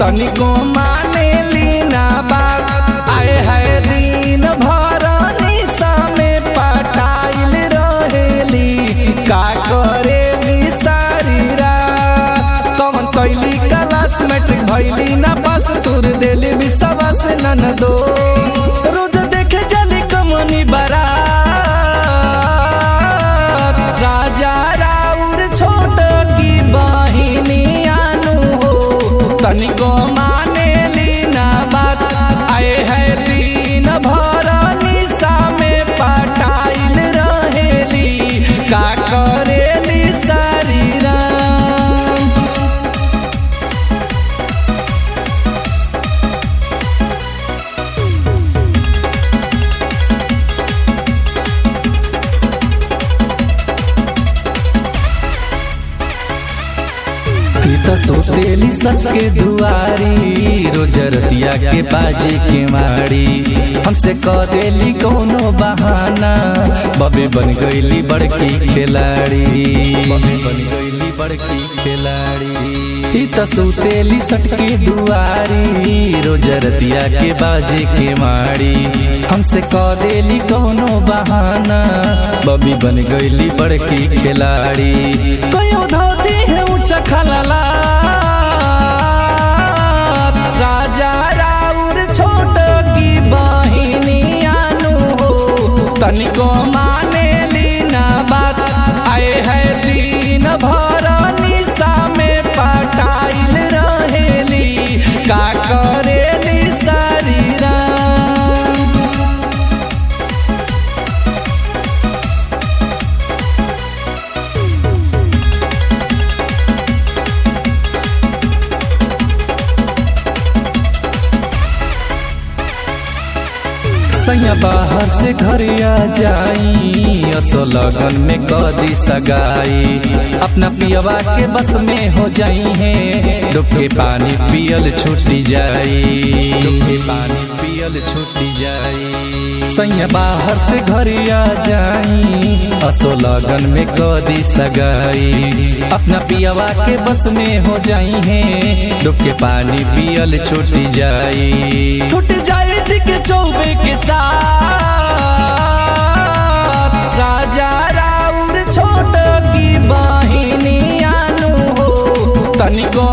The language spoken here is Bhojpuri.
तनिको माने लीना बात। आए है दिन भर निशा में पटाइल रहेली, का करेली सारी रात। कौन कैली क्लास मैट्रिक भैली ना पास, तुर देली विश्वास ननदो। रोज देखे चली कमनी बारात, राजा राउर छोट की बहिनी आनु हो, तनिको माने लीना बात। आए है दिन भर निशा में पटाइल रहेली, का करेली सारी रात। सोतेली सस के दुआरी, रोज रतिया के बाजे के मारी। हमसे करेली कोनो बहाना, बबे बन गईली बड़की खिलाड़ी, बबे बन गईली बड़की खिलाड़ी। सोतेली सट के दुआरी, रोज रतिया के बाजे के मारी। हमसे करेली कोनो बहाना, बबी बन गईली बड़की खिलाड़ी। कयो धोती है ऊंचा खलाला, राजा राउर छोट की बहिनी आनु हो, तनिको माने लीना बात। आए है दिन भर निशा में पटाइल रहेली, का करेली सारी रात। सैया बाहर से घर आ जाई, असो लगन में कदी सगाई। अपना पियवा के बस में हो जाई है, डुबके पानी पियल छूटी जाई, डुबके पानी पियल छूटी जाई। सैया बाहर से घर आ जाई, असो लगन में कदी सगाई। अपना पियवा के बस में हो जाई है, डुबके पानी पियल छूटी जाई। छूट जाए के चौबे के साथ, राजा राउर छोट की बहिनी आनु हो, तनिको